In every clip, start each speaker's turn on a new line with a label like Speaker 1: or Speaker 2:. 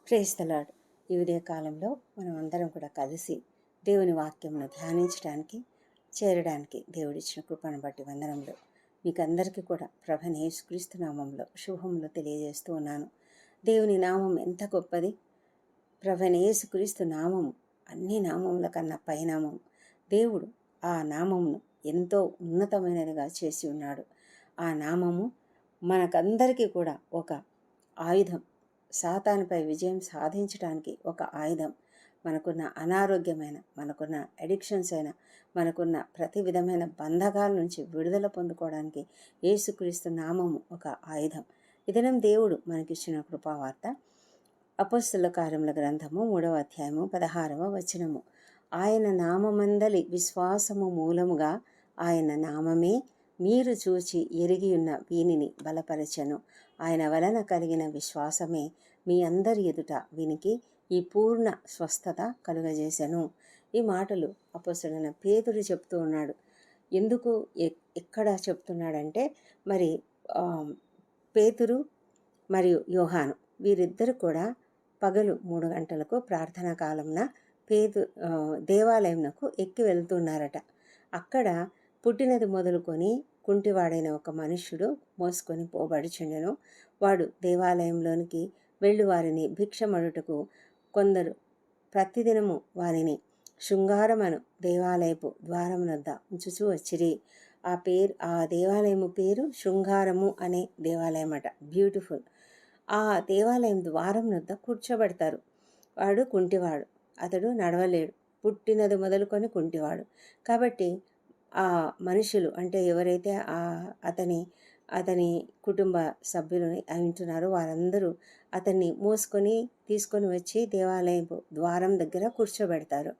Speaker 1: Praise the lord. ఈ ఉదయ కాలంలో మనం అందరం కూడా కలిసి దేవుని వాక్యంను ధ్యానించడానికి చేరడానికి దేవుడిచ్చిన కృపను బట్టి వందనములు. మీకు అందరికీ కూడా ప్రభువైన యేసుక్రీస్తు నామంలో శుభములు తెలియజేస్తూ ఉన్నాను. దేవుని నామం ఎంత గొప్పది! ప్రభువైన యేసుక్రీస్తు నామము అన్ని నామముల కన్నా పైనామం. దేవుడు ఆ నామమును ఎంతో ఉన్నతమైనదిగా చేసి ఉన్నాడు. ఆ నామము మనకందరికీ కూడా ఒక ఆయుధం. సాతానుపై విజయం సాధించడానికి ఒక ఆయుధం. మనకున్న అనారోగ్యమైన, మనకున్న అడిక్షన్స్ అయినా, మనకున్న ప్రతి విధమైన బంధకాల నుంచి విడుదల పొందుకోవడానికి యేసుక్రీస్తు నామము ఒక ఆయుధం. ఇదనం దేవుడు మనకిచ్చిన కృపావార్త. అపోస్తలుల కార్యముల గ్రంథము 3వ అధ్యాయము 16వ వచనము. ఆయన నామమందలి విశ్వాసము మూలముగా ఆయన నామమే మీరు చూచి ఎరిగియున్న వీనిని బలపరచెను. ఆయన వలన కలిగిన విశ్వాసమే మీ అందరి ఎదుట వీనికి ఈ పూర్ణ స్వస్థత కలుగజేసెను. ఈ మాటలు అపోస్తలుడైన పేతురు చెప్తూ ఉన్నాడు. ఎందుకు ఎక్కడ చెప్తున్నాడంటే, మరి పేతురు మరియు యోహాను వీరిద్దరు కూడా పగలు 3 గంటలకు ప్రార్థనా కాలంన దేవాలయంకు ఎక్కి వెళ్తున్నారట. అక్కడ పుట్టినది మొదలుకొని కుంటివాడైన ఒక మనుష్యుడు మోసుకొని పోబడుచుండెను. వాడు దేవాలయంలోనికి వెళ్ళి వారిని భిక్షమడుటకు కొందరు ప్రతిదినము వారిని శృంగారమను దేవాలయపు ద్వారమునొద్ద ఉంచుచూ వచ్చిరి. ఆ దేవాలయము పేరు శృంగారము అనే దేవాలయం అట. బ్యూటిఫుల్. ఆ దేవాలయం ద్వారం వద్ద కూర్చోబెడతారు. వాడు కుంటివాడు, అతడు నడవలేడు, పుట్టినది మొదలుకొని కుంటివాడు. కాబట్టి ఆ మనుషులు అంటే ఎవరైతే అతని కుటుంబ సభ్యులు ఉంటున్నారో వారందరూ అతన్ని తీసుకొని వచ్చి దేవాలయపు ద్వారం దగ్గర కూర్చోబెడతారు.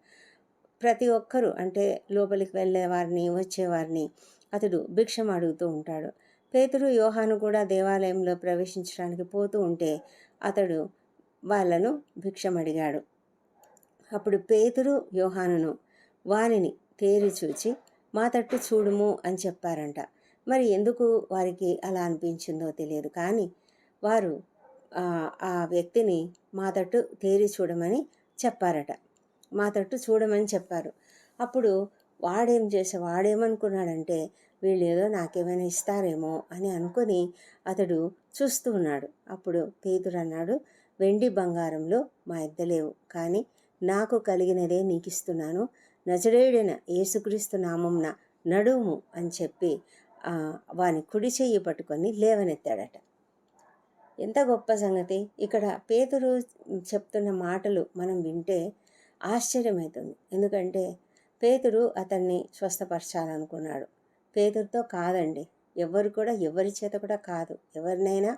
Speaker 1: ప్రతి ఒక్కరూ అంటే లోపలికి వెళ్ళేవారిని వచ్చేవారిని అతడు భిక్షం అడుగుతూ ఉంటాడు. పేతురు యోహాను కూడా దేవాలయంలో ప్రవేశించడానికి పోతూ ఉంటే అతడు వాళ్ళను భిక్షం అడిగాడు. అప్పుడు పేతురు యోహానును వారిని తేరి చూచి మా తట్టు చూడుము అని చెప్పారంట. మరి ఎందుకు వారికి అలా అనిపించిందో తెలియదు, కానీ వారు ఆ వ్యక్తిని మా తట్టు తేరి చూడమని చెప్పారట. మా తట్టు చూడమని చెప్పారు. అప్పుడు వాడేమనుకున్నాడంటే, వీళ్ళు ఏదో నాకేమైనా ఇస్తారేమో అని అనుకుని అతడు చూస్తూ ఉన్నాడు. అప్పుడు పేతురు అన్నాడు, వెండి బంగారంలో మా ఎద్దలేవు, కానీ నాకు కలిగినదే నీకు ఇస్తున్నాను. నజరేయుడైన యేసుక్రీస్తు నామంన నడుము అని చెప్పి వాని కుడి చెయ్యి పట్టుకొని లేవనెత్తాడట. ఎంత గొప్ప సంగతి! ఇక్కడ పేతురు చెప్తున్న మాటలు మనం వింటే ఆశ్చర్యమవుతుంది. ఎందుకంటే పేతురు అతన్ని స్వస్థపరచాలనుకున్నాడు. పేతురుతో కాదండి, ఎవరి చేత కూడా కాదు. ఎవరినైనా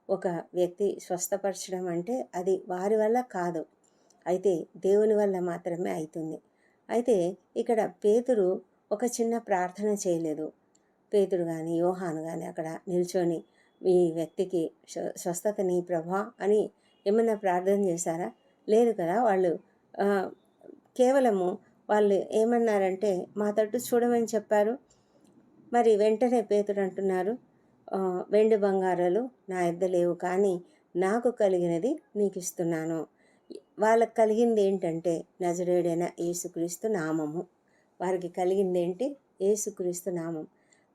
Speaker 1: ఒక వ్యక్తి స్వస్థపరచడం అంటే అది వారి వల్ల కాదు, అయితే దేవుని వల్ల మాత్రమే అవుతుంది. అయితే ఇక్కడ పేతురు ఒక చిన్న ప్రార్థన చేయలేదు. పేతురు కానీ యోహాను కానీ అక్కడ నిల్చొని ఈ వ్యక్తికి స్వస్థతని ప్రభా అని ఏమన్నా ప్రార్థన చేశారా? లేదు కదా. కేవలము వాళ్ళు ఏమన్నారంటే మా తట్టు చూడమని చెప్పారు. మరి వెంటనే పేతురు అంటున్నారు, వెండి బంగారాలు నా యొద్ద లేవు, కానీ నాకు కలిగినది నీకు ఇస్తున్నాను. వాళ్ళకి కలిగింది ఏంటంటే నజరేయుడైన యేసుక్రీస్తు నామము. వారికి కలిగింది ఏంటి? యేసుక్రీస్తు నామం.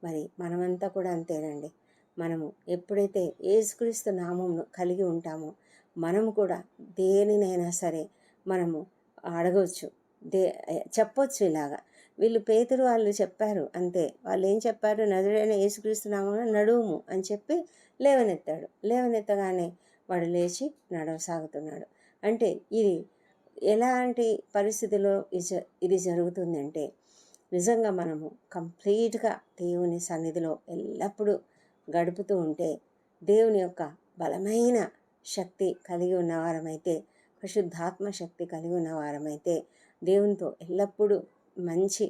Speaker 1: మరి మనమంతా కూడా అంతేనండి. మనము ఎప్పుడైతే యేసుక్రీస్తు నామంను కలిగి ఉంటామో మనము కూడా దేనినైనా సరే మనము అడగవచ్చు, చెప్పొచ్చు. ఇలాగా వీళ్ళు పేతురు వాళ్ళు చెప్పారు అంతే. వాళ్ళు ఏం చెప్పారు? నజరేయుడైన యేసుక్రీస్తు నామమున నడుము అని చెప్పి లేవనెత్తాడు. లేవనెత్తగానే వాడు లేచి నడవసాగుతున్నాడు. అంటే ఇది ఎలాంటి పరిస్థితిలో ఇది జరుగుతుందంటే, నిజంగా మనము కంప్లీట్గా దేవుని సన్నిధిలో ఎల్లప్పుడూ గడుపుతూ ఉంటే, దేవుని యొక్క బలమైన శక్తి కలిగి ఉన్నవారమైతే, పరిశుద్ధాత్మ శక్తి కలిగి ఉన్నవారమైతే, దేవునితో ఎల్లప్పుడూ మంచి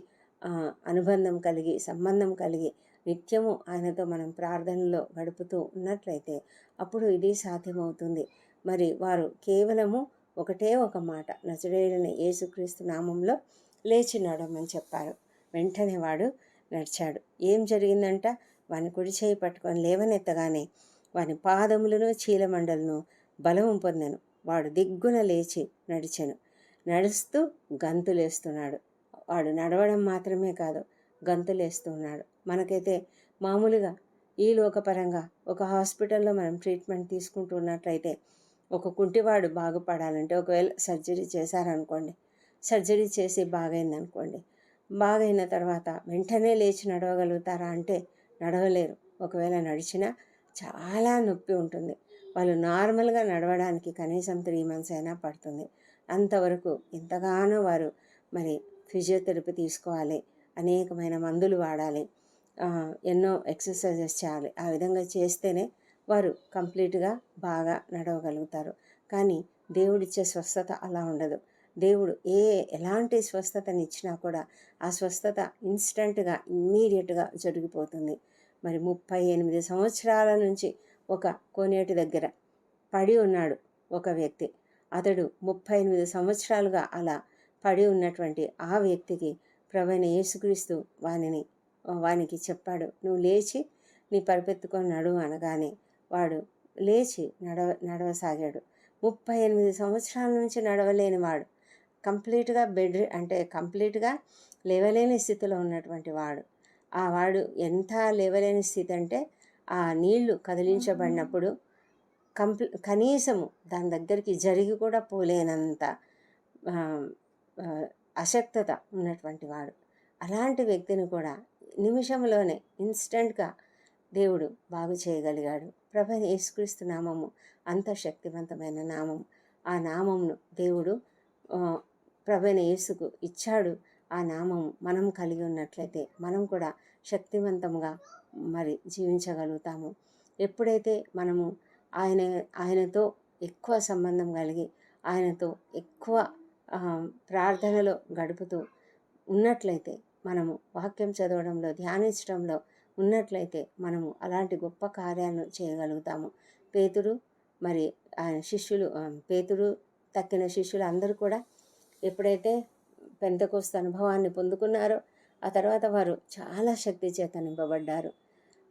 Speaker 1: అనుబంధం కలిగి, సంబంధం కలిగి, నిత్యము ఆయనతో మనం ప్రార్థనలో గడుపుతూ ఉన్నట్లయితే అప్పుడు ఇది సాధ్యమవుతుంది. మరి వారు కేవలము ఒకటే ఒక మాట, నజరేయుడైన యేసుక్రీస్తు నామంలో లేచి నడవమని చెప్పారు. వెంటనే వాడు నడిచాడు. ఏం జరిగిందంట? వాని కుడి చేయి పట్టుకొని లేవనెత్తగానే వాని పాదములను చీలమండలను బలము పొందెను. వాడు దిగ్గున లేచి నడిచెను. నడుస్తూ గంతులేస్తున్నాడు. వాడు నడవడం మాత్రమే కాదు, గంతులేస్తూ ఉన్నాడు. మనకైతే మామూలుగా ఈ లోకపరంగా ఒక హాస్పిటల్లో మనం ట్రీట్మెంట్ తీసుకుంటూ ఉన్నట్లయితే ఒక కుంటివాడు బాగుపడాలంటే ఒకవేళ సర్జరీ చేశారనుకోండి, సర్జరీ చేసి బాగైందనుకోండి, బాగైన తర్వాత వెంటనే లేచి నడవగలుగుతారా అంటే నడవలేరు. ఒకవేళ నడిచినా చాలా నొప్పి ఉంటుంది. వాళ్ళు నార్మల్గా నడవడానికి కనీసం 3 months అయినా పడుతుంది. అంతవరకు ఎంతగానో వారు మరి ఫిజియోథెరపీ తీసుకోవాలి, అనేకమైన మందులు వాడాలి, ఎన్నో ఎక్సర్సైజెస్ చేయాలి. ఆ విధంగా చేస్తేనే వారు కంప్లీట్గా బాగా నడవగలుగుతారు. కానీ దేవుడిచ్చే స్వస్థత అలా ఉండదు. దేవుడు ఎలాంటి స్వస్థతనిచ్చినా కూడా ఆ స్వస్థత ఇన్స్టంట్గా ఇమ్మీడియట్గా జరిగిపోతుంది. మరి 38 సంవత్సరాల నుంచి ఒక కోనేటి దగ్గర పడి ఉన్నాడు ఒక వ్యక్తి. అతడు 38 సంవత్సరాలుగా అలా పడి ఉన్నటువంటి ఆ వ్యక్తికి ప్రభువైన యేసుక్రీస్తు వానికి చెప్పాడు, నువ్వు లేచి నీ పరుపెత్తుకొని నడువు అనగానే వాడు లేచి నడవసాగాడు. 38 సంవత్సరాల నుంచి నడవలేని వాడు, కంప్లీట్గా కంప్లీట్గా లేవలేని స్థితిలో ఉన్నటువంటి వాడు. ఆ వాడు ఎంత లేవలేని స్థితి అంటే ఆ నీళ్లు కదిలించబడినప్పుడు కనీసము దాని దగ్గరికి జరిగి కూడా పోలేనంత అశక్తత ఉన్నటువంటి వాడు. అలాంటి వ్యక్తిని కూడా నిమిషంలోనే ఇన్స్టెంట్గా దేవుడు బాగు చేయగలిగాడు. ప్రభువైన యేసుక్రీస్తు నామము అంత శక్తివంతమైన నామం. ఆ నామమును దేవుడు ప్రభువైన యేసుకు ఇచ్చాడు. ఆ నామం మనం కలిగి ఉన్నట్లయితే మనం కూడా శక్తివంతంగా మరి జీవించగలుగుతాము. ఎప్పుడైతే మనము ఆయనతో ఎక్కువ సంబంధం కలిగి ఆయనతో ఎక్కువ ప్రార్థనలో గడుపుతూ ఉన్నట్లయితే, మనము వాక్యం చదవడంలో ధ్యానించడంలో ఉన్నట్లయితే మనము అలాంటి గొప్ప కార్యాలను చేయగలుగుతాము. పేతురు మరి ఆయన శిష్యులు, పేతురు తక్కిన శిష్యులు అందరూ కూడా ఎప్పుడైతే పెంతెకొస్తు అనుభవాన్ని పొందుకున్నారో ఆ తర్వాత వారు చాలా శక్తి చేత నింపబడ్డారు.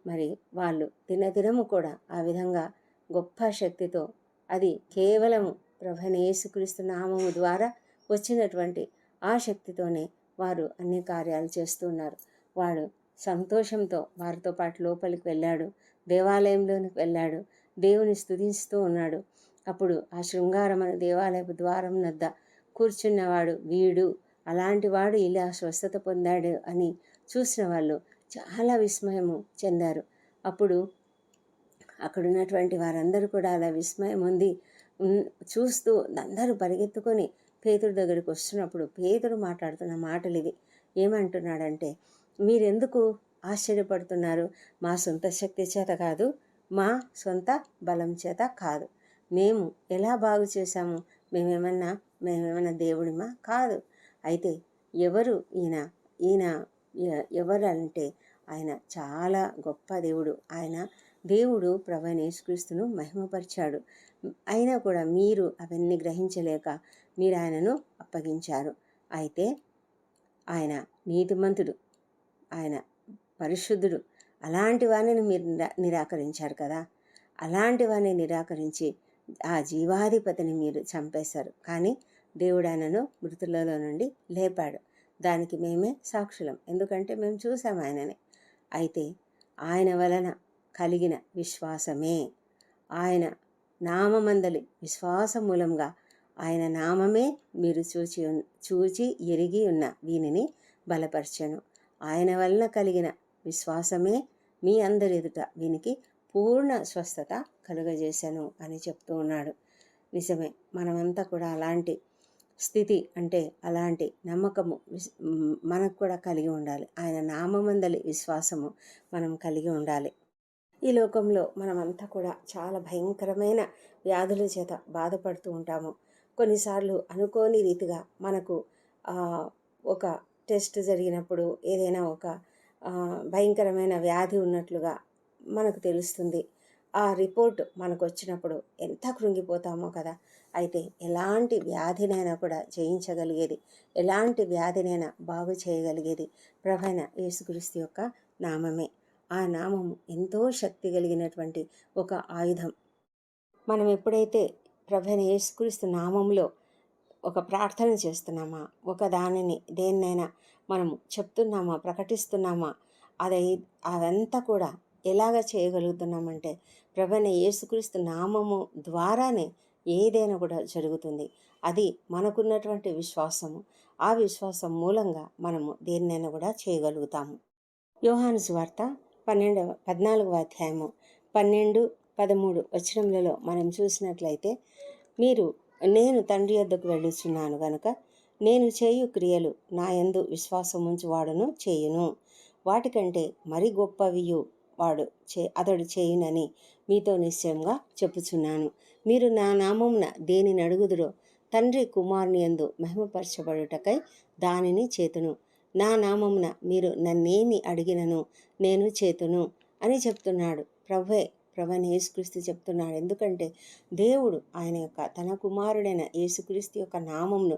Speaker 1: మరి వాళ్ళు దినదినము కూడా ఆ విధంగా గొప్ప శక్తితో, అది కేవలము ప్రభువైన యేసుక్రీస్తు నామము ద్వారా వచ్చినటువంటి ఆ శక్తితోనే వారు అన్ని కార్యాలు చేస్తున్నారు. వాడు సంతోషంతో వారితో పాటు లోపలికి వెళ్ళాడు, దేవాలయంలోనికి వెళ్ళాడు, దేవుని స్తుతిస్తూ ఉన్నాడు. అప్పుడు ఆ శృంగారం అనే దేవాలయపు ద్వారం వద్ద కూర్చున్నవాడు వీడు, అలాంటి వాడు ఇలా స్వస్థత పొందాడు అని చూసిన వాళ్ళు చాలా విస్మయము చెందారు. అప్పుడు అక్కడున్నటువంటి వారందరూ కూడా అలా విస్మయం ఉంది చూస్తూ అందరూ పరిగెత్తుకొని పేతురు దగ్గరికి వస్తున్నప్పుడు పేతురు మాట్లాడుతున్న మాటలు ఇవి. ఏమంటున్నాడంటే, మీరెందుకు ఆశ్చర్యపడుతున్నారు? మా సొంత శక్తి చేత కాదు, మా సొంత బలం చేత కాదు. మేము ఎలా బాగు చేశాము? మేమేమన్నా దేవుడిమా? కాదు. అయితే ఎవరు ఈయన ఎవరంటే ఆయన చాలా గొప్ప దేవుడు. దేవుడు ప్రభువైన యేసుక్రీస్తును మహిమపరిచాడు. అయినా కూడా మీరు అవన్నీ గ్రహించలేక మీరు ఆయనను అప్పగించారు. అయితే ఆయన నీతిమంతుడు, ఆయన పరిశుద్ధుడు. అలాంటి వారిని మీరు నిరాకరించారు కదా. అలాంటి వారిని నిరాకరించి ఆ జీవాధిపతిని మీరు చంపేశారు. కానీ దేవుడు ఆయనను మృతులలో నుండి లేపాడు. దానికి మేమే సాక్షులం, ఎందుకంటే మేము చూసాం ఆయనని. అయితే ఆయన వలన కలిగిన విశ్వాసమే, ఆయన నామమందలి విశ్వాసం మూలంగా, ఆయన నామమే మీరు చూచి ఎరిగి ఉన్న వీనిని బలపరచెను. ఆయన వలన కలిగిన విశ్వాసమే మీ అందరి ఎదుట వీనికి పూర్ణ స్వస్థత కలుగజేశాను అని చెప్తూ ఉన్నాడు. నిజమే, మనమంతా కూడా అలాంటి స్థితి, అంటే అలాంటి నమ్మకము మనకు కూడా కలిగి ఉండాలి. ఆయన నామమందలి విశ్వాసము మనం కలిగి ఉండాలి. ఈ లోకంలో మనమంతా కూడా చాలా భయంకరమైన వ్యాధుల చేత బాధపడుతూ ఉంటాము. కొన్నిసార్లు అనుకోని రీతిగా మనకు ఒక టెస్ట్ జరిగినప్పుడు ఏదైనా ఒక భయంకరమైన వ్యాధి ఉన్నట్లుగా మనకు తెలుస్తుంది. ఆ రిపోర్ట్ మనకు వచ్చినప్పుడు ఎంత కృంగిపోతామో కదా. అయితే ఎలాంటి వ్యాధినైనా కూడా జయించగలిగేది, ఎలాంటి వ్యాధినైనా బాగు చేయగలిగేది ప్రభువైన యేసుక్రీస్తు యొక్క నామమే. ఆ నామము ఎంతో శక్తి కలిగినటువంటి ఒక ఆయుధం. మనం ఎప్పుడైతే ప్రభువైన యేసుక్రీస్తు నామంలో ఒక ప్రార్థన చేస్తున్నామా, ఒక దానిని దేన్నైనా మనము చెప్తున్నామా, ప్రకటిస్తున్నామా, అది అదంతా కూడా ఎలాగ చేయగలుగుతున్నామంటే ప్రభువైన యేసుక్రీస్తు నామము ద్వారానే ఏదైనా కూడా జరుగుతుంది. అది మనకున్నటువంటి విశ్వాసము. ఆ విశ్వాసం మూలంగా మనము దేన్నైనా కూడా చేయగలుగుతాము. యోహాను సువార్త 14వ అధ్యాయము 12, 13 వచనములలో మనం చూసినట్లయితే, నేను తండ్రి యొద్దకు వెళ్ళుచున్నాను గనుక నేను చేయు క్రియలు నా యందు విశ్వాసముంచువాడును చేయును, వాటికంటే మరి గొప్పవియు అతడు చేయునని మీతో నిశ్చయంగా చెప్పుచున్నాను. మీరు నా నామమున దేనిని అడుగుదురో తండ్రి కుమారుని యందు మహిమపరచబడుటకై దానిని చేతును. నా నామమున మీరు నన్నేమి అడిగినను నేను చేతును అని చెప్తున్నాడు. ప్రభువైన యేసుక్రీస్తు చెప్తున్నాడు. ఎందుకంటే దేవుడు తన కుమారుడైన యేసుక్రీస్తు యొక్క నామమును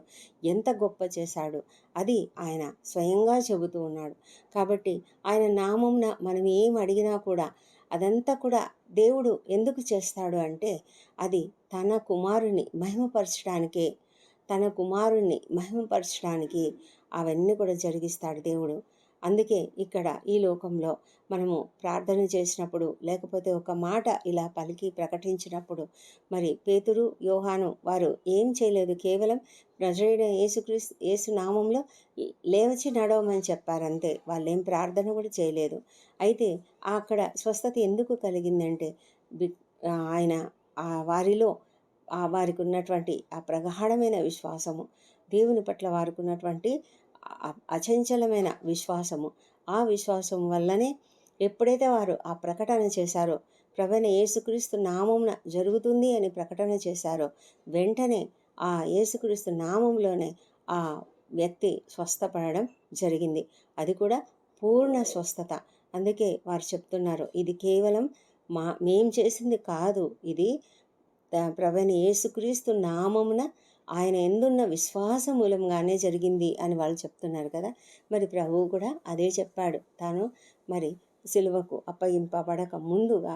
Speaker 1: ఎంత గొప్ప చేశాడు అది ఆయన స్వయంగా చెబుతూ ఉన్నాడు. కాబట్టి ఆయన నామమున మనం ఏం అడిగినా కూడా అదంతా కూడా దేవుడు ఎందుకు చేస్తాడు అంటే అది తన కుమారుని మహిమపరచడానికి అవన్నీ కూడా జరిగిస్తాడు దేవుడు. అందుకే ఇక్కడ ఈ లోకంలో మనము ప్రార్థన చేసినప్పుడు, లేకపోతే ఒక మాట ఇలా పలికి ప్రకటించినప్పుడు, మరి పేతురు, యోహాను వారు ఏం చేయలేదు, కేవలం నజరేయుడైన యేసు నామంలో లేవచి నడవమని చెప్పారంతే. వాళ్ళేం ప్రార్థన కూడా చేయలేదు. అయితే అక్కడ స్వస్థత ఎందుకు కలిగిందంటే ఆయన వారిలో వారికి ఉన్నటువంటి ఆ ప్రగాఢమైన విశ్వాసము, దేవుని పట్ల వారికి ఉన్నటువంటి అచంచలమైన విశ్వాసము, ఆ విశ్వాసం వల్లనే ఎప్పుడైతే వారు ఆ ప్రకటన చేశారో, ప్రభువైన యేసుక్రీస్తు నామమున జరుగుతుంది అని ప్రకటన చేశారో, వెంటనే ఆ యేసుక్రీస్తు నామంలోనే ఆ వ్యక్తి స్వస్థపడడం జరిగింది. అది కూడా పూర్ణ స్వస్థత. అందుకే వారు చెప్తున్నారు, ఇది కేవలం మేం చేసింది కాదు, ఇది ప్రభువైన యేసుక్రీస్తు నామమున ఆయన ఎందున్న విశ్వాస మూలంగానే జరిగింది అని వాళ్ళు చెప్తున్నారు కదా. మరి ప్రభువు కూడా అదే చెప్పాడు. తాను మరి సిలువకు అప్పగింపబడక ముందుగా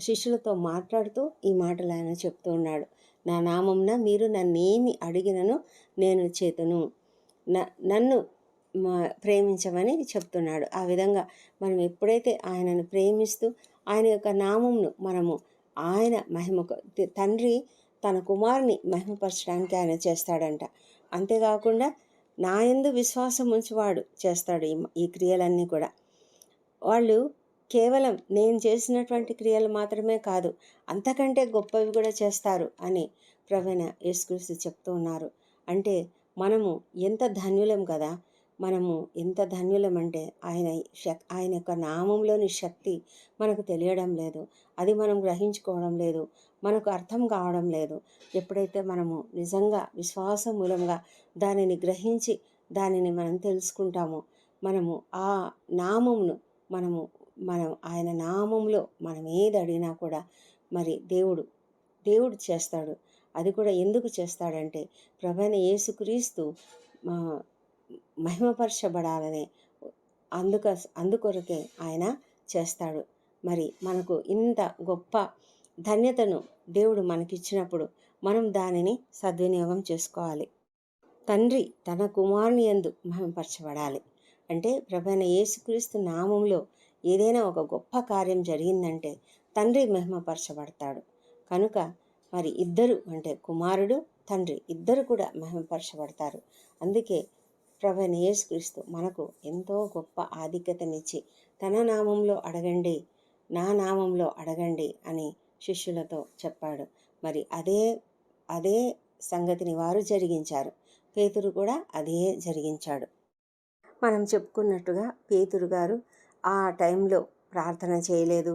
Speaker 1: శిష్యులతో మాట్లాడుతూ ఈ మాటలు ఆయన చెప్తూ ఉన్నాడు. నా నామమున మీరు నన్నేమి అడిగినను నేను చేతును, నన్ను ప్రేమించమని చెప్తున్నాడు. ఆ విధంగా మనం ఎప్పుడైతే ఆయనను ప్రేమిస్తూ ఆయన యొక్క నామమును మనము ఆయన మహిమకు తండ్రి తన కుమారుని మహిమపరచడానికి ఆయన చేస్తాడంట. అంతేకాకుండా నా యందు విశ్వాసం ఉంచువాడు చేస్తాడు ఈ క్రియలన్నీ కూడా. వాళ్ళు కేవలం నేను చేసినటువంటి క్రియలు మాత్రమే కాదు, అంతకంటే గొప్పవి కూడా చేస్తారు అని ప్రభువైన యేసుక్రీస్తు చెప్తూ ఉన్నారు. అంటే మనము ఎంత ధన్యులం కదా. మనము ఎంత ధన్యులం అంటే ఆయన యొక్క నామంలోని శక్తి మనకు తెలియడం లేదు, అది మనం గ్రహించుకోవడం లేదు, మనకు అర్థం కావడం లేదు. ఎప్పుడైతే మనము నిజంగా విశ్వాసం మూలంగా దానిని గ్రహించి దానిని మనం తెలుసుకుంటామో, మనము ఆ నామమును మనం ఆయన నామంలో మనం ఏది అడిగినా కూడా మరి దేవుడు చేస్తాడు. అది కూడా ఎందుకు చేస్తాడంటే ప్రభువైన యేసుక్రీస్తు మహిమపరచబడాలనే అందుకొరకే ఆయన చేస్తాడు. మరి మనకు ఇంత గొప్ప ధన్యతను దేవుడు మనకిచ్చినప్పుడు మనం దానిని సద్వినియోగం చేసుకోవాలి. తండ్రి తన కుమారుని యందు మహిమపరచబడాలి అంటే ప్రభువైన యేసుక్రీస్తు నామంలో ఏదైనా ఒక గొప్ప కార్యం జరిగిందంటే తండ్రి మహిమపరచబడతాడు. కనుక మరి ఇద్దరు అంటే కుమారుడు, తండ్రి ఇద్దరు కూడా మహిమపరచబడతారు. అందుకే ప్రభువైన యేసుక్రీస్తు మనకు ఎంతో గొప్ప ఆధిక్యతనిచ్చి తన నామంలో అడగండి, నా నామంలో అడగండి అని శిష్యులతో చెప్పాడు. మరి అదే సంగతిని వారు జరిగించారు. పేతురు కూడా అదే జరిగించాడు. మనం చెప్పుకున్నట్టుగా పేతురు గారు ఆ టైంలో ప్రార్థన చేయలేదు,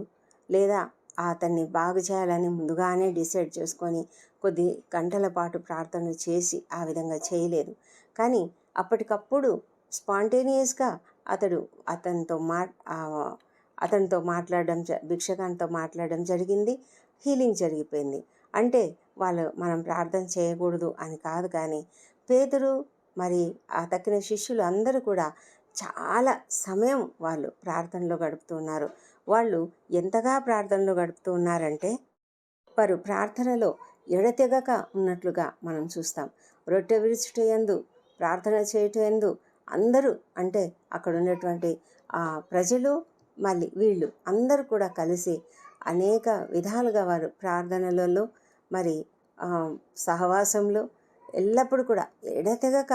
Speaker 1: లేదా అతన్ని బాగు చేయాలని ముందుగానే డిసైడ్ చేసుకొని కొద్ది గంటల పాటు ప్రార్థన చేసి ఆ విధంగా చేయలేదు. కానీ అప్పటికప్పుడు స్పాంటేనియస్గా అతనితో మాట్లాడడం, భిక్షగానితో మాట్లాడడం జరిగింది. హీలింగ్ జరిగిపోయింది. అంటే మనం ప్రార్థన చేయకూడదు అని కాదు, కానీ పేతురు మరి ఆ తక్కిన శిష్యులు అందరూ కూడా చాలా సమయం వాళ్ళు ప్రార్థనలో గడుపుతున్నారు. వాళ్ళు ఎంతగా ప్రార్థనలో గడుపుతూ ఉన్నారంటే వారు ప్రార్థనలో ఎడతెగక ఉన్నట్లుగా మనం చూస్తాం. రొట్టె విరుచుటయందు, ప్రార్థన చేయుటయందు అందరూ, అంటే అక్కడ ఉన్నటువంటి ప్రజలు మళ్ళీ వీళ్ళు అందరూ కూడా కలిసి అనేక విధాలుగా వారు ప్రార్థనలలో మరి సహవాసంలో ఎల్లప్పుడూ కూడా ఎడతెగక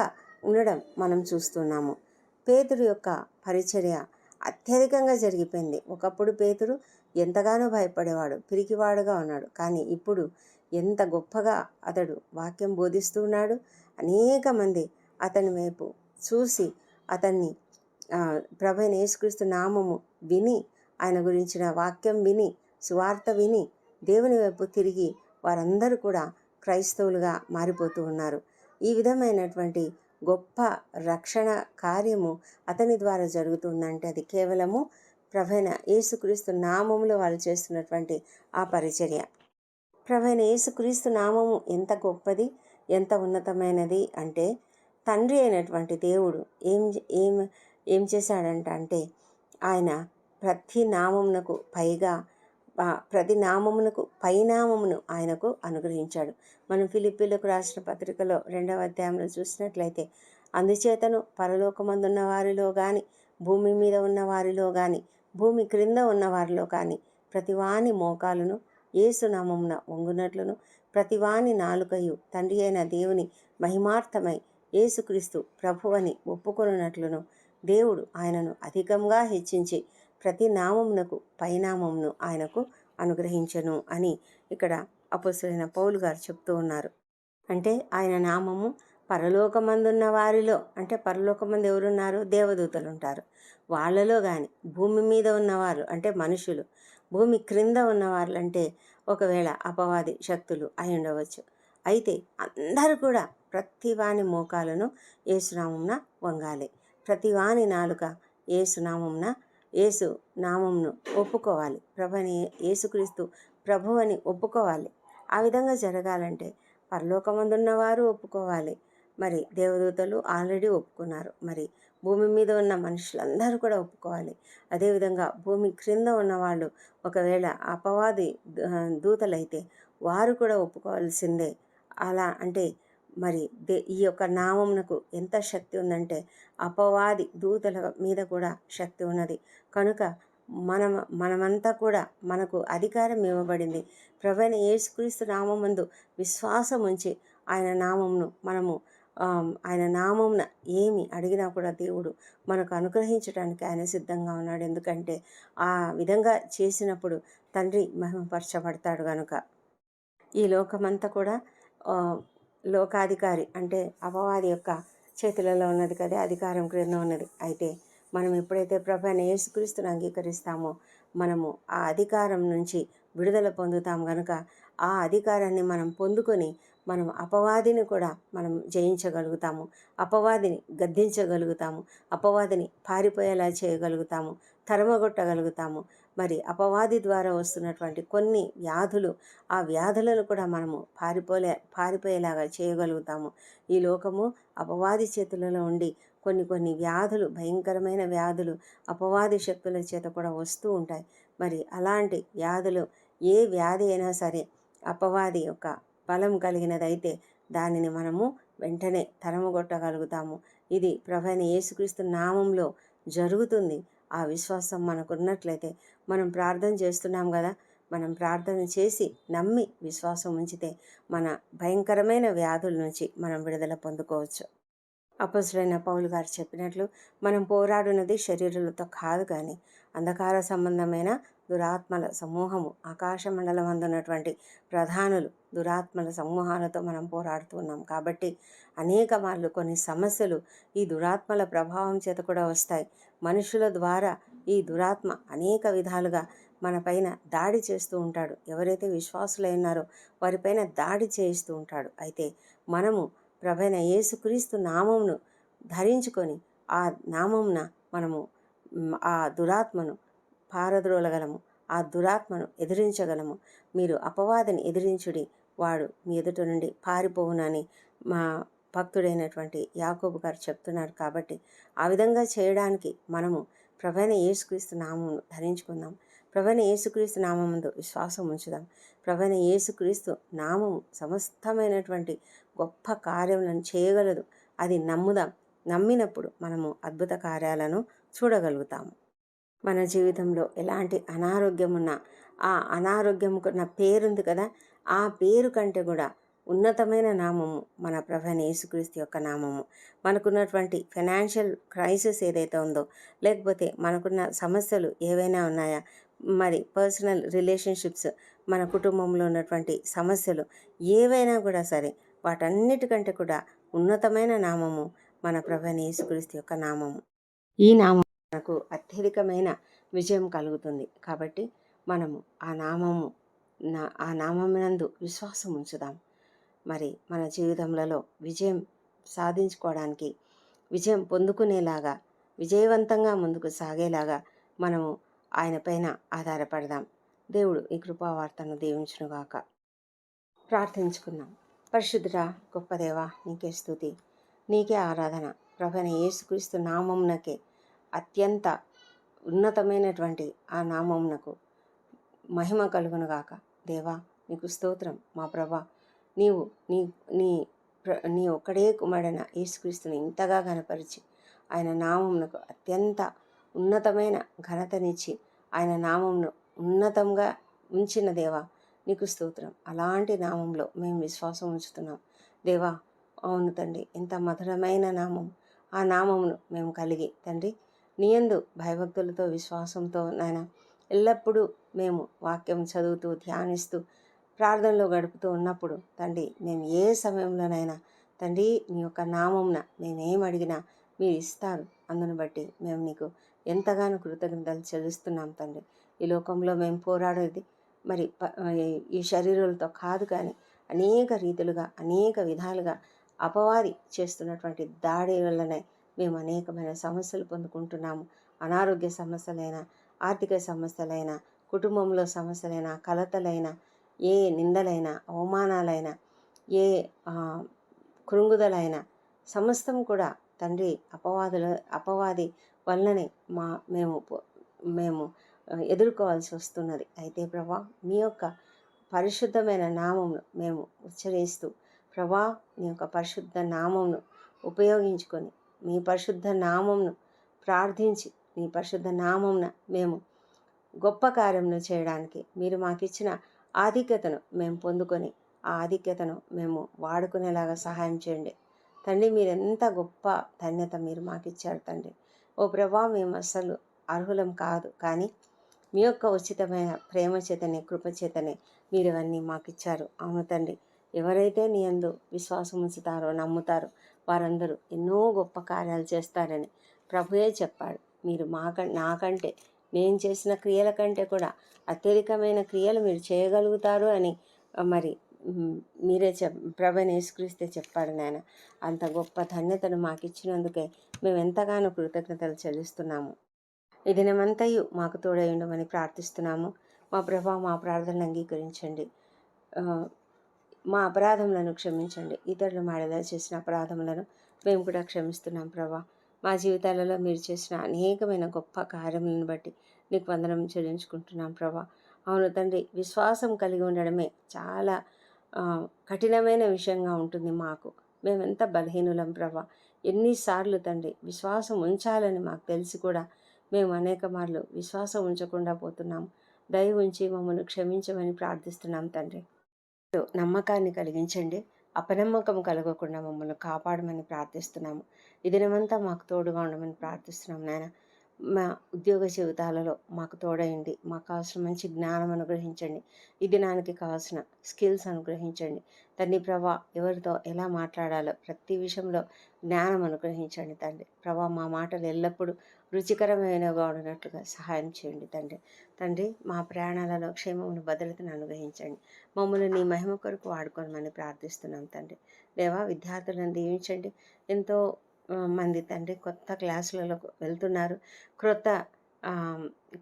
Speaker 1: ఉండడం మనం చూస్తున్నాము. పేతురు యొక్క పరిచర్య అత్యధికంగా జరిగిపోయింది. ఒకప్పుడు పేతురు ఎంతగానో భయపడేవాడు, పిరికివాడుగా ఉన్నాడు. కానీ ఇప్పుడు ఎంత గొప్పగా అతడు వాక్యం బోధిస్తూ ఉన్నాడు. అనేక మంది అతని వైపు చూసి అతన్ని ప్రభువైన యేసుక్రీస్తు నామము విని, ఆయన గురించిన వాక్యం విని, సువార్త విని దేవుని వైపు తిరిగి వారందరూ కూడా క్రైస్తవులుగా మారిపోతూ ఉన్నారు. ఈ విధమైనటువంటి గొప్ప రక్షణ కార్యము అతని ద్వారా జరుగుతుందంటే అది కేవలము ప్రభువైన యేసుక్రీస్తు నామములో వాళ్ళు చేస్తున్నటువంటి ఆ పరిచర్య. ప్రభువైన యేసుక్రీస్తు నామము ఎంత గొప్పది, ఎంత ఉన్నతమైనది అంటే, తండ్రి అయినటువంటి దేవుడు ఏం ఏం ఏం చేశాడంట అంటే, ఆయన ప్రతి నామమునకు పైగా ప్రతి నామమునకు పైనామమును ఆయనకు అనుగ్రహించాడు. మనం ఫిలిప్పీలకు రాసిన పత్రికలో 2వ అధ్యాయంలో చూసినట్లయితే, అందుచేతను పరలోకమందున్న వారిలో కానీ, భూమి మీద ఉన్న వారిలో కానీ, భూమి క్రింద ఉన్న వారిలో కానీ ప్రతివాని మోకాలును యేసునామమున వంగునట్లును, ప్రతివాని నాలుకయు తండ్రి అయిన దేవుని మహిమార్థమై యేసుక్రీస్తు ప్రభువని ఒప్పుకొనున్నట్లును దేవుడు ఆయనను అధికంగా హెచ్చించి ప్రతి నామమునకు పైనామమును ఆయనకు అనుగ్రహించను అని ఇక్కడ అపొస్తలుడైన పౌలు గారు చెప్తూ ఉన్నారు. అంటే ఆయన నామము పరలోకమందున్న వారిలో, అంటే పరలోకమందు ఎవరున్నారు? దేవదూతలు ఉంటారు. వాళ్ళలో కానీ, భూమి మీద ఉన్నవారు అంటే మనుషులు, భూమి క్రింద ఉన్నవారు అంటే ఒకవేళ అపవాది శక్తులు అయి ఉండవచ్చు. అయితే అందరూ కూడా ప్రతివాని మోకాలను యేసునామమున వంగాలి. ప్రతివాని నాలుక యేసునామమున యేసు నామమును ఒప్పుకోవాలి. ప్రభుని యేసుక్రీస్తు ప్రభువని ఒప్పుకోవాలి. ఆ విధంగా జరగాలంటే పరలోకమందున్నవారు ఒప్పుకోవాలి. మరి దేవదూతలు ఆల్రెడీ ఒప్పుకున్నారు. మరి భూమి మీద ఉన్న మనుషులందరూ కూడా ఒప్పుకోవాలి. అదేవిధంగా భూమి క్రింద ఉన్నవాళ్ళు ఒకవేళ అపవాది దూతలైతే వారు కూడా ఒప్పుకోవాల్సిందే. అలా అంటే మరి ఈ యొక్క నామమునకు ఎంత శక్తి ఉందంటే అపవాది దూతల మీద కూడా శక్తి ఉన్నది. కనుక మనమంతా కూడా మనకు అధికారం ఇవ్వబడింది. ప్రభువైన యేసుక్రీస్తు నామమందు విశ్వాసం ఉంచి ఆయన నామమును మనము ఆయన నామమున ఏమి అడిగినా కూడా దేవుడు మనకు అనుగ్రహించడానికి ఆయన సిద్ధంగా ఉన్నాడు. ఎందుకంటే ఆ విధంగా చేసినప్పుడు తండ్రి మహిమపరచబడతాడు. కనుక ఈ లోకమంతా కూడా లోకాధికారి అంటే అపవాది యొక్క చేతులలో ఉన్నది కదా, అధికారం క్రింద ఉన్నది. అయితే మనం ఎప్పుడైతే ప్రభువైన యేసుక్రీస్తుని అంగీకరిస్తామో మనము ఆ అధికారం నుంచి విడుదల పొందుతాం. కనుక ఆ అధికారాన్ని మనం పొందుకొని మనం అపవాదిని కూడా మనం జయించగలుగుతాము, అపవాదిని గద్దించగలుగుతాము, అపవాదిని పారిపోయేలా చేయగలుగుతాము, తరమగొట్టగలుగుతాము. మరి అపవాది ద్వారా వస్తున్నటువంటి కొన్ని వ్యాధులు, ఆ వ్యాధులను కూడా మనము పారిపోయేలాగా చేయగలుగుతాము. ఈ లోకము అపవాది చేతులలో ఉండి కొన్ని వ్యాధులు, భయంకరమైన వ్యాధులు అపవాది శక్తుల చేత కూడా వస్తూ ఉంటాయి. మరి అలాంటి వ్యాధులు, ఏ వ్యాధి అయినా సరే అపవాది యొక్క బలం కలిగినదైతే దానిని మనము వెంటనే తరమగొట్టగలుగుతాము. ఇది ప్రభువైన యేసుక్రీస్తు నామంలో జరుగుతుంది. ఆ విశ్వాసం మనకున్నట్లయితే మనం ప్రార్థన చేస్తున్నాం కదా, మనం ప్రార్థన చేసి నమ్మి విశ్వాసం ఉంచితే మన భయంకరమైన వ్యాధుల నుంచి మనం విడుదల పొందుకోవచ్చు. అపొస్తలుడైన పౌలు గారు చెప్పినట్లు మనం పోరాడున్నది శరీరులతో కాదు, కానీ అంధకార సంబంధమైన దురాత్మల సమూహము, ఆకాశ మండలం అందున్నటువంటి ప్రధానులు, దురాత్మల సమూహాలతో మనం పోరాడుతున్నాం. కాబట్టి అనేక మార్లు కొన్ని సమస్యలు ఈ దురాత్మల ప్రభావం చేత కూడా వస్తాయి. మనుషుల ద్వారా ఈ దురాత్మ అనేక విధాలుగా మన పైన దాడి చేస్తూ ఉంటాడు. ఎవరైతే విశ్వాసులై ఉన్నారో వారిపైన దాడి చేయిస్తూ ఉంటాడు. అయితే మనము ప్రభువైన యేసుక్రీస్తు నామమును ధరించుకొని ఆ నామమున మనము ఆ దురాత్మను పారద్రోలగలము, ఆ దురాత్మను ఎదిరించగలము. మీరు అపవాదిని ఎదిరించుడి, వాడు మీ ఎదుట నుండి పారిపోవునని మా భక్తుడైనటువంటి యాకోబు గారు చెప్తున్నారు. కాబట్టి ఆ విధంగా చేయడానికి మనము ప్రభువైన యేసుక్రీస్తు నామమును ధరించుకుందాం. ప్రభువైన యేసుక్రీస్తు నామముందు విశ్వాసం ఉంచుదాం. ప్రభువైన యేసుక్రీస్తు నామము సమస్తమైనటువంటి గొప్ప కార్యములను చేయగలదు. అది నమ్ముదాం. నమ్మినప్పుడు మనము అద్భుత కార్యాలను చూడగలుగుతాము. మన జీవితంలో ఎలాంటి అనారోగ్యం ఉన్నా, ఆ అనారోగ్యంకున్న పేరుంది కదా, ఆ పేరు కంటే కూడా ఉన్నతమైన నామము మన ప్రభువైన యేసుక్రీస్తు యొక్క నామము. మనకున్నటువంటి ఫైనాన్షియల్ క్రైసిస్ ఏదైతే ఉందో, లేకపోతే మనకున్న సమస్యలు ఏవైనా ఉన్నాయా, మరి పర్సనల్ రిలేషన్షిప్స్, మన కుటుంబంలో ఉన్నటువంటి సమస్యలు ఏవైనా కూడా సరే, వాటన్నిటికంటే కూడా ఉన్నతమైన నామము మన ప్రభువైన యేసుక్రీస్తు యొక్క నామము. ఈ నామం మనకు అత్యధికమైన విజయం కలుగుతుంది. కాబట్టి మనము ఆ నామమునందు విశ్వాసం ఉంచుదాం. మరి మన జీవితంలో విజయం సాధించుకోవడానికి, విజయం పొందుకునేలాగా, విజయవంతంగా ముందుకు సాగేలాగా మనము ఆయన పైన ఆధారపడదాం. దేవుడు ఈ కృపావార్తను దీవించునుగాక. ప్రార్థించుకుందాం. పరిశుద్ధుడా, గొప్ప దేవా, నీకే స్తుతి, నీకే ఆరాధన. ప్రభువైన యేసుక్రీస్తు నామమునకే, అత్యంత ఉన్నతమైనటువంటి ఆ నామమునకు మహిమ కలుగునుగాక. దేవా, నీకు స్తోత్రం. మా ప్రభా, నీవు నీ నీ నీ ఒక్కడే కుమారుడైన యేసుక్రీస్తుని ఇంతగా ఘనపరిచి, ఆయన నామమునకు అత్యంత ఉన్నతమైన ఘనతనిచ్చి, ఆయన నామమును ఉన్నతంగా ఉంచిన దేవా, నీకు స్తోత్రం. అలాంటి నామంలో మేము విశ్వాసం ఉంచుతున్నాం దేవా. అవును తండ్రి, ఎంత మధురమైన నామం. ఆ నామమును మేము కలిగి తండ్రి, నీయందు భయభక్తులతో, విశ్వాసంతో నాయన ఎల్లప్పుడూ మేము వాక్యం చదువుతూ, ధ్యానిస్తూ, ప్రార్థనలో గడుపుతూ ఉన్నప్పుడు తండ్రి, మేము ఏ సమయంలోనైనా తండ్రి నీ యొక్క నామమున మేమేం అడిగినా మీరు ఇస్తారు. అందును బట్టి మేము నీకు ఎంతగానో కృతజ్ఞతలు చెల్లిస్తున్నాం తండ్రి. ఈ లోకంలో మేము పోరాడేది మరి ఈ శరీరాలతో కాదు, కానీ అనేక రీతులుగా, అనేక విధాలుగా అపవాది చేస్తున్నటువంటి దాడి వల్లనే మేము అనేకమైన సమస్యలు పొందుకుంటున్నాము. అనారోగ్య సమస్యలైనా, ఆర్థిక సమస్యలైనా, కుటుంబంలో సమస్యలైనా, కలతలైనా, ఏ నిందలైనా, అవమానాలైనా, ఏ కృంగుదలైనా సమస్తం కూడా తండ్రి అపవాది వల్లనే మేము ఎదుర్కోవాల్సి వస్తున్నది. అయితే ప్రభా, మీ యొక్క పరిశుద్ధమైన నామమును మేము ఉచ్చరిస్తూ, ప్రభా, నీ యొక్క పరిశుద్ధ నామమును ఉపయోగించుకొని, మీ పరిశుద్ధ నామమును ప్రార్థించి, నీ పరిశుద్ధ నామమున మేము గొప్ప కార్యమును చేయడానికి మీరు మాకిచ్చిన ఆధిక్యతను మేము పొందుకొని, ఆ ఆధిక్యతను మేము వాడుకునేలాగా సహాయం చేయండి తండ్రి. మీరెంత గొప్ప ధన్యత మీరు మాకిచ్చారు తండ్రి. ఓ ప్రభా, మేము అస్సలు అర్హులం కాదు, కానీ మీ యొక్క ఉచితమైన ప్రేమ చేతనే, కృప చేతనే మీరు ఇవన్నీ మాకు ఇచ్చారు. అవును తండ్రి, ఎవరైతే నీ యందు విశ్వాసం ఉంచుతారో, నమ్ముతారో, వారందరూ ఎన్నో గొప్ప కార్యాలు చేస్తారని ప్రభువే చెప్పాడు. మీరు నాకంటే, నేను చేసిన క్రియల కంటే కూడా అత్యధికమైన క్రియలు మీరు చేయగలుగుతారు అని మరి మీరే ప్రభువైన యేసుక్రీస్తే చెప్పాడు నాయన. అంత గొప్ప ధన్యతను మాకు ఇచ్చినందుకే మేము ఎంతగానో కృతజ్ఞతలు చెల్లిస్తున్నాము. ఈ దినమంతయు మాకు తోడై ఉండమని ప్రార్థిస్తున్నాము. మా ప్రభా, మా ప్రార్థనలు అంగీకరించండి. మా అపరాధములను క్షమించండి. ఇతరులు మాడలా చేసిన అపరాధములను మేము కూడా క్షమిస్తున్నాం ప్రభా. మా జీవితాలలో మీరు చేసిన అనేకమైన గొప్ప కార్యములను బట్టి నీకు వందనం చెల్లించుకుంటున్నాం ప్రభా. అవును తండ్రి, విశ్వాసం కలిగి ఉండడమే చాలా కఠినమైన విషయంగా ఉంటుంది మాకు. మేమెంత బలహీనులం ప్రభా. ఎన్నిసార్లు తండ్రి విశ్వాసం ఉంచాలని మాకు తెలిసి కూడా మేము అనేక మార్లు విశ్వాసం ఉంచకుండా పోతున్నాం. దయ ఉంచి మమ్మల్ని క్షమించమని ప్రార్థిస్తున్నాం తండ్రి. నమ్మకాన్ని కలిగించండి. అపనమ్మకం కలగకుండా మమ్మల్ని కాపాడమని ప్రార్థిస్తున్నాము. ఈ దినమంతా మాకు తోడుగా ఉండమని ప్రార్థిస్తున్నాం నాయన. మా ఉద్యోగ జీవితాలలో మాకు తోడయండి. మాకు కావాల్సిన మంచి జ్ఞానం అనుగ్రహించండి. ఈ దినానికి కావాల్సిన స్కిల్స్ అనుగ్రహించండి తండ్రి ప్రభా. ఎవరితో ఎలా మాట్లాడాలో ప్రతి విషయంలో జ్ఞానం అనుగ్రహించండి తండ్రి ప్రభా. మా మాటలు ఎల్లప్పుడూ రుచికరమైనగా ఉన్నట్లుగా సహాయం చేయండి తండ్రి. మా ప్రయాణాలలో క్షేమమును, భద్రతను అనుగ్రహించండి. మమ్మల్ని నీ మహిమ కొరకు వాడుకోమని ప్రార్థిస్తున్నాం తండ్రి. దేవా, విద్యార్థులను దీవించండి. ఎంతో మంది తండ్రి కొత్త క్లాసులలో వెళ్తున్నారు.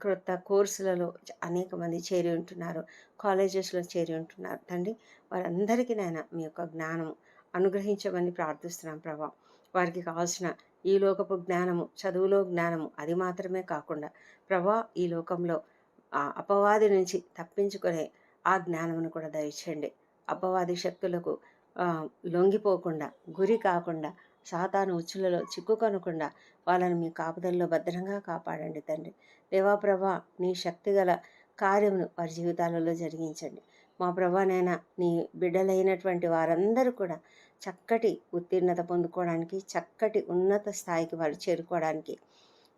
Speaker 1: క్రొత్త కోర్సులలో అనేక మంది చేరి ఉంటున్నారు. కాలేజెస్లో చేరి ఉంటున్నారు తండ్రి. వారందరికీ నాయన మీ యొక్క జ్ఞానం అనుగ్రహించమని ప్రార్థిస్తున్నాం ప్రభా. వారికి కావాల్సిన ఈ లోకపు జ్ఞానము, చదువులో జ్ఞానము అది మాత్రమే కాకుండా ప్రభా, ఈ లోకంలో ఆ అపవాది నుంచి తప్పించుకునే ఆ జ్ఞానమును కూడా దయచేయండి. అపవాది శక్తులకు లొంగిపోకుండా, గురి కాకుండా, సాతాను ఉచ్చులలో చిక్కుకొనకుండా వాళ్ళని మీ కాపుదల్లో భద్రంగా కాపాడండి తండ్రి. దేవా ప్రభా, నీ శక్తిగల కార్యమును వారి జీవితాలలో జరిగించండి. మా ప్రభానైనా నీ బిడ్డలైనటువంటి వారందరూ కూడా చక్కటి ఉత్తీర్ణత పొందుకోవడానికి, చక్కటి ఉన్నత స్థాయికి వారు చేరుకోవడానికి,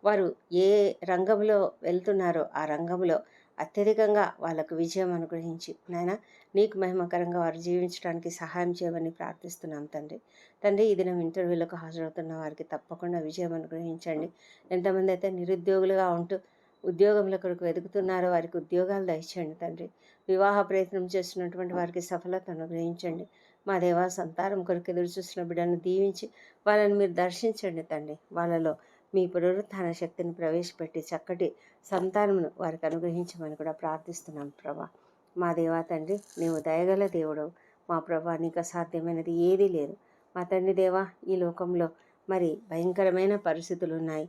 Speaker 1: వారు ఏ రంగంలో వెళ్తున్నారో ఆ రంగంలో అత్యధికంగా వాళ్ళకు విజయం అనుగ్రహించి నాయన నీకు మహిమకరంగా వారు జీవించడానికి సహాయం చేయమని ప్రార్థిస్తున్నాం తండ్రి. తండ్రి, ఈ దినం ఇంటర్వ్యూలకు హాజరవుతున్న వారికి తప్పకుండా విజయం అనుగ్రహించండి. ఎంతమంది అయితే నిరుద్యోగులుగా ఉంటూ ఉద్యోగముల కొరకు వెతుకుతున్నారో వారికి ఉద్యోగాలు దయచేయండి తండ్రి. వివాహ ప్రయత్నం చేస్తున్నటువంటి వారికి సఫలత అనుగ్రహించండి. మా దేవా, సంతానం కొరకు ఎదురు చూస్తున్న బిడ్డలను దీవించి వాళ్ళని మీరు దర్శించండి తండ్రి. వాళ్ళలో మీ పునరుత్థాన శక్తిని ప్రవేశపెట్టి చక్కటి సంతానమును వారికి అనుగ్రహించమని కూడా ప్రార్థిస్తున్నాం ప్రభా. మా దేవా తండ్రి, నీవు దయగల దేవుడవు. మా ప్రభా, నీకు అసాధ్యమైనది ఏదీ లేదు. మా తండ్రి దేవా, ఈ లోకంలో మరి భయంకరమైన పరిస్థితులు ఉన్నాయి.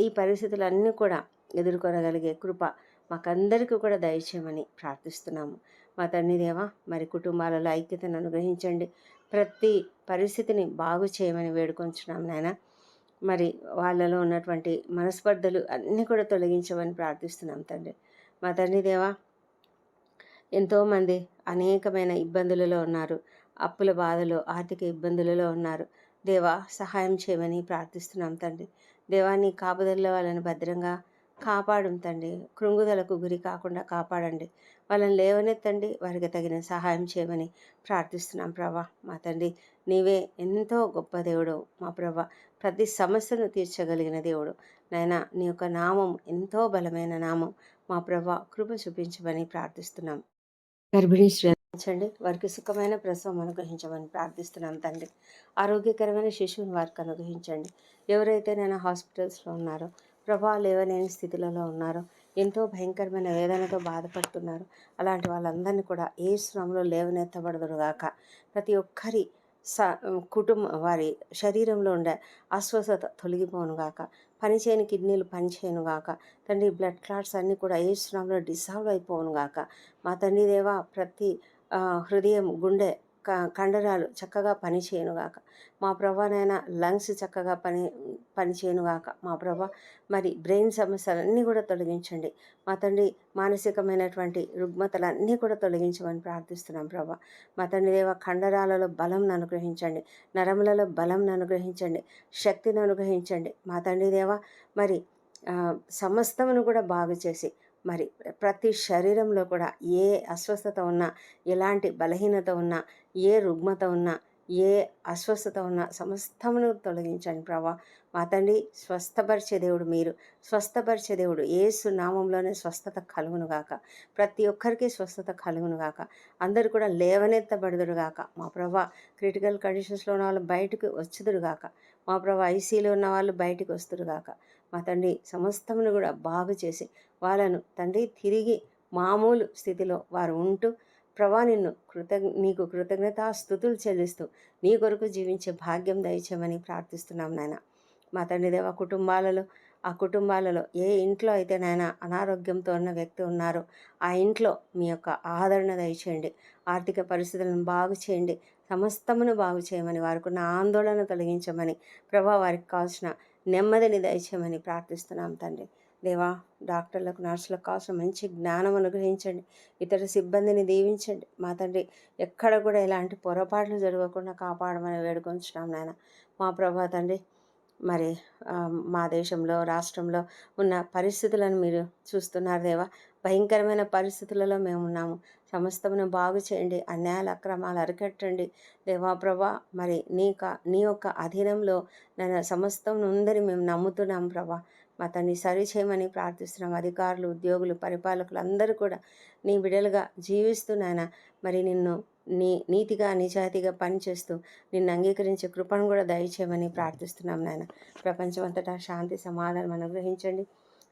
Speaker 1: ఈ పరిస్థితులన్నీ కూడా ఎదుర్కొనగలిగే కృప మాకందరికీ కూడా దయచేయమని ప్రార్థిస్తున్నాము. మా తండ్రి దేవా, మరి కుటుంబాలలో ఐక్యతను అనుగ్రహించండి. ప్రతి పరిస్థితిని బాగు చేయమని వేడుకొంచున్నాం నాయన. మరి వాళ్ళలో ఉన్నటువంటి మనస్పర్ధలు అన్నీ కూడా తొలగించమని ప్రార్థిస్తున్నాం తండ్రి. మా తండ్రి దేవా, ఎంతోమంది అనేకమైన ఇబ్బందులలో ఉన్నారు. అప్పుల బాధలో, ఆర్థిక ఇబ్బందులలో ఉన్నారు. దేవా, సహాయం చేయమని ప్రార్థిస్తున్నాం తండ్రి. దేవా, నీ కాపుదల్లో వాళ్ళని భద్రంగా కాపాడు తండ్రి. కృంగుదలకు గురి కాకుండా కాపాడండి. వాళ్ళని లేవనెత్తండి. వారికి తగిన సహాయం చేయమని ప్రార్థిస్తున్నాం ప్రభా. మా తండ్రి, నీవే ఎంతో గొప్ప దేవుడు మా ప్రభా. ప్రతి సమస్యను తీర్చగలిగిన దేవుడు నాయన. నీ యొక్క నామం ఎంతో బలమైన నామం మా ప్రభా. కృప చూపించమని ప్రార్థిస్తున్నాం. గర్భిణీ శ్రేయించండి. వారికి సుఖమైన ప్రసవం అనుగ్రహించమని ప్రార్థిస్తున్నాం తండ్రి. ఆరోగ్యకరమైన శిశువుని వారికి అనుగ్రహించండి. ఎవరైతే నేను హాస్పిటల్స్లో ఉన్నారో ప్రభా, లేవలేని స్థితులలో ఉన్నారో, ఎంతో భయంకరమైన వేదనతో బాధపడుతున్నారు, అలాంటి వాళ్ళందరినీ కూడా యేసు నామములో లేవనెత్తబడుదురుగాక. ప్రతి ఒక్కరి వారి శరీరంలో ఉండే అస్వస్థత తొలగిపోనుగాక. పనిచేయని కిడ్నీలు పనిచేయనుగాక. తండ్రి, బ్లడ్ క్లాట్స్ అన్నీ కూడా యేసు నామములో డిసాల్వ్ అయిపోనుగాక. మా తండ్రి దేవా, ప్రతి హృదయం, గుండె, కండరాలు చక్కగా పనిచేయనుగాక. మా ప్రభానైనా లంగ్స్ చక్కగా పనిచేయనుగాక. మా ప్రభా, మరి బ్రెయిన్ సమస్యలన్నీ కూడా తొలగించండి. మా తండ్రి, మానసికమైనటువంటి రుగ్మతలన్నీ కూడా తొలగించమని ప్రార్థిస్తున్నాం ప్రభా. మా తండ్రి దేవ, కండరాలలో బలంను అనుగ్రహించండి. నరములలో బలంను అనుగ్రహించండి. శక్తిని అనుగ్రహించండి. మా తండ్రి దేవ, మరి సమస్తమును కూడా బాగు చేసి మరి ప్రతి శరీరంలో కూడా ఏ అస్వస్థత ఉన్నా, ఎలాంటి బలహీనత ఉన్నా, ఏ రుగ్మత ఉన్నా, ఏ అస్వస్థత ఉన్నా సమస్తమును తొలగించండి ప్రభా. మా తండ్రి, స్వస్థపరిచే దేవుడు మీరు. స్వస్థపరిచే దేవుడు. యేసు నామంలోనే స్వస్థత కలుగునుగాక. ప్రతి ఒక్కరికి స్వస్థత కలుగునుగాక. అందరూ కూడా లేవనెత్తబడుదురుగాక. మా ప్రభా, క్రిటికల్ కండిషన్స్లో ఉన్న వాళ్ళు బయటకు వచ్చుదురుగాక. మా ప్రభా, ఐసీలో ఉన్న వాళ్ళు బయటకు వస్తురుగాక. మా తండ్రి, సమస్తమును కూడా బాగు చేసి వాళ్ళను తండ్రి తిరిగి మామూలు స్థితిలో వారు ఉంటూ ప్రభా, నీకు కృతజ్ఞతాస్తుతులు చెల్లిస్తూ నీ కొరకు జీవించే భాగ్యం దయచేయమని ప్రార్థిస్తున్నాం నాయన. మా తండ్రి దేవ, ఆ కుటుంబాలలో ఏ ఇంట్లో అయితే నాయన అనారోగ్యంతో ఉన్న వ్యక్తి ఉన్నారో ఆ ఇంట్లో మీ యొక్క ఆదరణ దయచేయండి. ఆర్థిక పరిస్థితులను బాగు చేయండి. సమస్తమును బాగు చేయమని, వారికి ఉన్న ఆందోళన తొలగించమని ప్రభా, వారికి కావాల్సిన నెమ్మదిని దయచేయమని ప్రార్థిస్తున్నాం తండ్రి దేవా. డాక్టర్లకు, నర్సులకు కావాల్సిన మంచి జ్ఞానం అనుగ్రహించండి. ఇతర సిబ్బందిని దీవించండి. మా తండ్రి, ఎక్కడ కూడా ఎలాంటి పొరపాట్లు జరగకుండా కాపాడమని వేడుకొంచున్నాం నాయన. మా ప్రభా తండ్రి, మరి మా దేశంలో, రాష్ట్రంలో ఉన్న పరిస్థితులను మీరు చూస్తున్నారు దేవా. భయంకరమైన పరిస్థితులలో మేము ఉన్నాము. సమస్తమును బాగు చేయండి. అన్యాయాల అక్రమాలు అరికట్టండి దేవా ప్రభా. మరి నీ యొక్క అధీనంలో నన్ను సమస్తం ఉందని మేము నమ్ముతున్నాం ప్రభా. మా తండ్రి, సరి చేయమని ప్రార్థిస్తున్నాం. అధికారులు, ఉద్యోగులు, పరిపాలకులు అందరూ కూడా నీ బిడ్డలుగా జీవిస్తూ నాయన మరి నిన్ను నీతిగా, నిజాయితీగా పనిచేస్తూ నిన్ను అంగీకరించే కృపను కూడా దయచేయమని ప్రార్థిస్తున్నాం నాయన. ప్రపంచమంతటా శాంతి, సమాధానం అనుగ్రహించండి.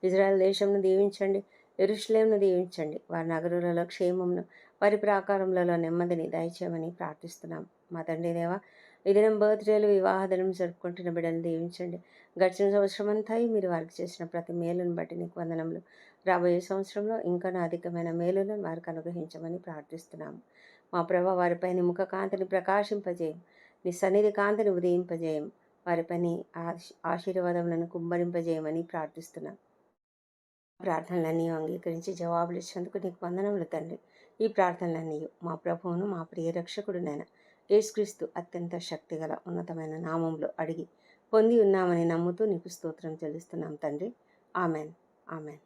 Speaker 1: ఇజ్రాయెల్ దేశంను దీవించండి. యెరూషలేమును దీవించండి. వారి నగరులలో క్షేమమును, వారి ప్రాకారములలో నెమ్మదిని దయచేయమని ప్రార్థిస్తున్నాం. మా తండ్రి దేవ, ఈ దినం బర్త్డేలు, వివాహ దినం జరుపుకుంటున్న బిడ్డను దీవించండి. గడిచిన సంవత్సరం అంతా మీరు వారికి చేసిన ప్రతి మేలును బట్టి నీకు వందనములు. రాబోయే సంవత్సరంలో ఇంకా అధికమైన మేలులను వారికి అనుగ్రహించమని ప్రార్థిస్తున్నాము. మా ప్రభ వారిపై నీ ముఖ కాంతిని ప్రకాశింపజేయం, నీ సన్నిధి కాంతిని ఉదయింపజేయం, వారిపై నీ ఆశీర్వాదములను కుమ్మరింపజేయమని ప్రార్థిస్తున్నాం. ప్రార్థనలన్నీ అంగీకరించి జవాబులు ఇచ్చినందుకు నీకు వందనములు తండ్రి. ఈ ప్రార్థనలన్నీ మా ప్రభువును మా ప్రియ రక్షకుడునైన యేసుక్రీస్తు అత్యంత శక్తిగల ఉన్నతమైన నామంలో అడిగి పొంది ఉన్నామని నమ్ముతూ నీకు స్తోత్రం చెల్లిస్తున్నాం తండ్రి. ఆమెన్. ఆమెన్.